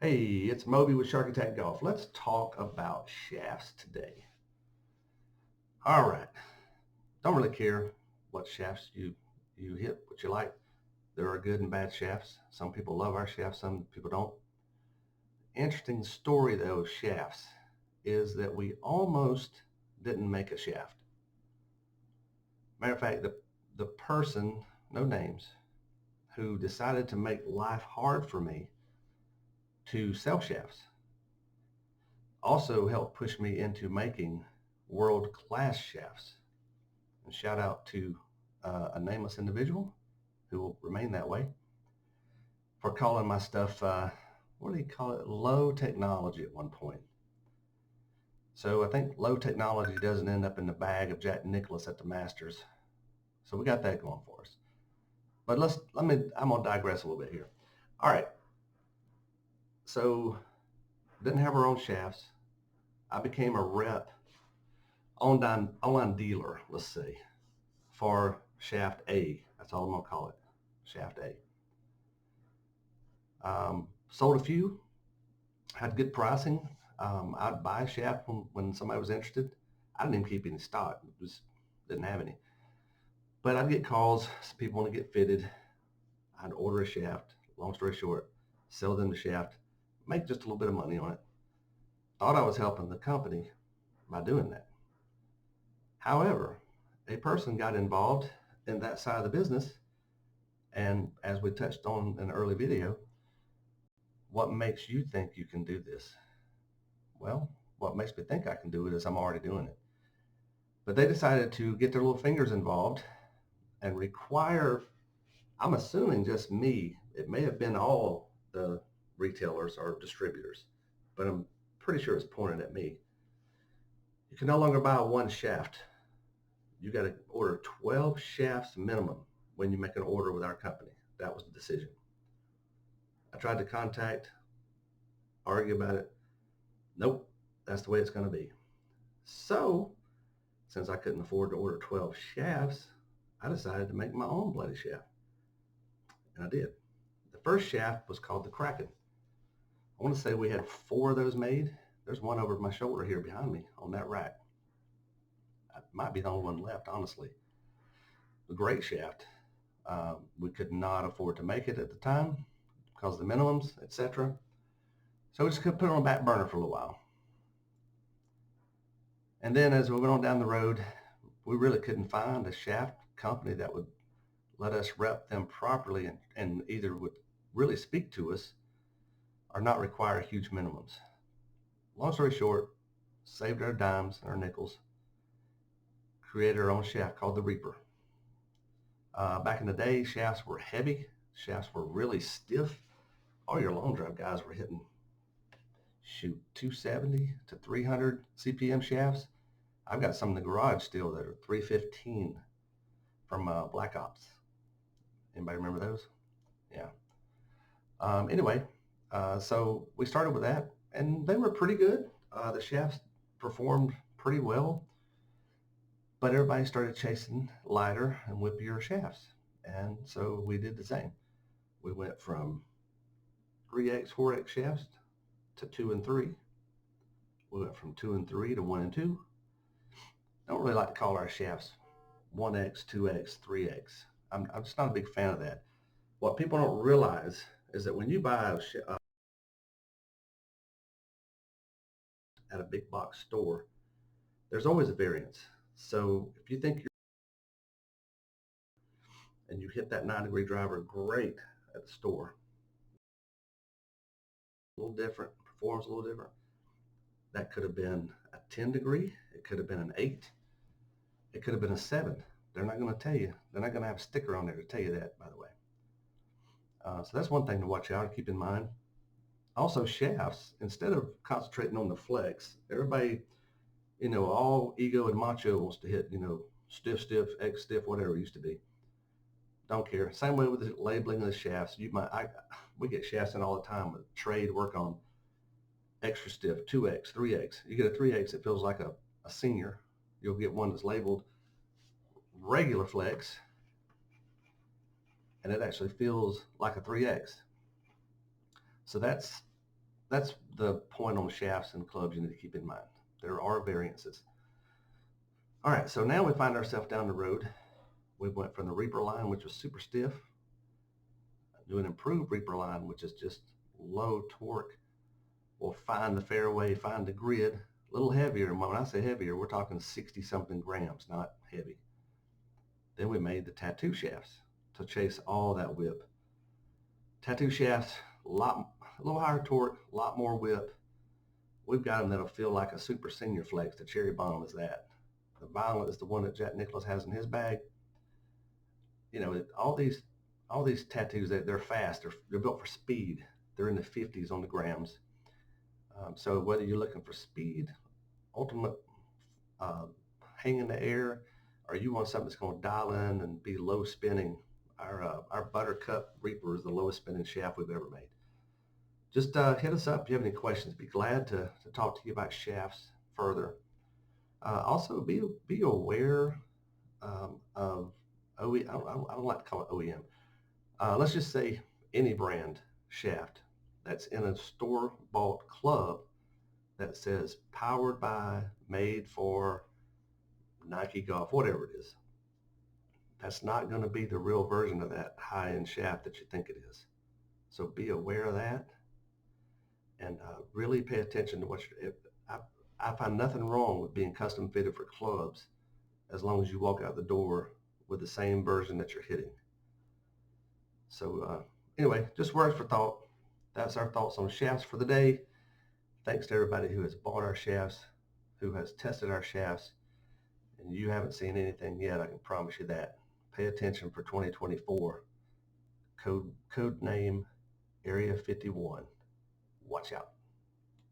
Hey, it's Moby with Shark Attack Golf. Let's talk about shafts today. All right. Don't really care what shafts you hit, what you like. There are good and bad shafts. Some people love our shafts, some people don't. Interesting story though of shafts is that we almost didn't make a shaft. Matter of fact, the person, no names, who decided to make life hard for me to sell shafts also helped push me into making world-class chefs. And shout out to a nameless individual who will remain that way for calling my stuff, what do you call it? Low technology at one point. So I think low technology doesn't end up in the bag of Jack Nicklaus at the Masters. So we got that going for us. But I'm going to digress a little bit here. All right. So didn't have our own shafts. I became a rep, online dealer, let's see, for Shaft A. That's all I'm going to call it, Shaft A. Sold a few, had good pricing. I'd buy a shaft when somebody was interested. I didn't even keep any stock. Didn't have any. But I'd get calls, some people want to get fitted. I'd order a shaft. Long story short, sell them the shaft, make just a little bit of money on it. Thought I was helping the company by doing that. However, a person got involved in that side of the business, and as we touched on in an early video, what makes you think you can do this? Well, what makes me think I can do it is I'm already doing it. But they decided to get their little fingers involved and require, I'm assuming just me, it may have been all the retailers or distributors, but I'm pretty sure it's pointed at me. You can no longer buy one shaft. You got to order 12 shafts minimum when you make an order with our company. That was the decision. I tried to contact, argue about it. Nope, that's the way it's going to be. So, since I couldn't afford to order 12 shafts, I decided to make my own bloody shaft. And I did. The first shaft was called the Kraken. I want to say we had 4 of those made. There's one over my shoulder here behind me on that rack. It might be the only one left, honestly. A great shaft. We could not afford to make it at the time because of the minimums, etc. So we just could put it on the back burner for a little while. And then as we went on down the road, we really couldn't find a shaft company that would let us rep them properly and either would really speak to us or not require huge minimums. Long story short, saved our dimes and our nickels, created our own shaft called the Reaper. Back in the day, shafts were heavy. Shafts were really stiff. All your long drive guys were hitting, 270 to 300 CPM shafts. I've got some in the garage still that are 315 from Black Ops. Anybody remember those? Yeah. Anyway, so we started with that, and they were pretty good. The shafts performed pretty well, but everybody started chasing lighter and whippier shafts, and so we did the same. We went from 3X, 4X shafts to 2 and 3. We went from 2 and 3 to 1 and 2. I don't really like to call our shafts 1X, 2X, 3X. I'm just not a big fan of that. What people don't realize is that when you buy at a big box store, there's always a variance. So if you think you're and you hit that 9-degree driver great at the store, a little different, performs a little different. That could have been a 10-degree. It could have been an 8. It could have been a 7. They're not going to tell you. They're not going to have a sticker on there to tell you that, by the way. So that's one thing to watch out and keep in mind. Also, shafts, instead of concentrating on the flex, everybody, all ego and macho wants to hit, stiff, X stiff, whatever it used to be. Don't care. Same way with the labeling of the shafts. We get shafts in all the time with trade work on extra stiff, 2X, 3X. You get a 3X, it feels like a senior. You'll get one that's labeled regular flex, and it actually feels like a 3X. So that's that's the point on shafts and clubs you need to keep in mind. There are variances. All right, so now we find ourselves down the road. We went from the Reaper line, which was super stiff, to an improved Reaper line, which is just low torque. We'll find the fairway, find the grid, a little heavier. When I say heavier, we're talking 60 something grams, not heavy. Then we made the tattoo shafts to chase all that whip. Tattoo shafts, a little higher torque, a lot more whip. We've got them that'll feel like a Super Senior Flex. The Cherry Bomb is that. The Violet is the one that Jack Nicklaus has in his bag. You know, all these tattoos, they're fast. They're built for speed. They're in the 50s on the grams. So whether you're looking for speed, ultimate uh, hang in the air, or you want something that's going to dial in and be low spinning, our Buttercup Reaper is the lowest spinning shaft we've ever made. Just hit us up if you have any questions. Be glad to talk to you about shafts further. Also, be aware of OE. I don't like to call it OEM. Let's just say any brand shaft that's in a store-bought club that says powered by, made for Nike Golf, whatever it is. That's not going to be the real version of that high-end shaft that you think it is. So be aware of that and really pay attention to what you're. I find nothing wrong with being custom fitted for clubs as long as you walk out the door with the same version that you're hitting. So anyway, just words for thought. That's our thoughts on shafts for the day. Thanks to everybody who has bought our shafts, who has tested our shafts, and you haven't seen anything yet, I can promise you that. Pay attention for 2024. Code name Area 51. Watch out.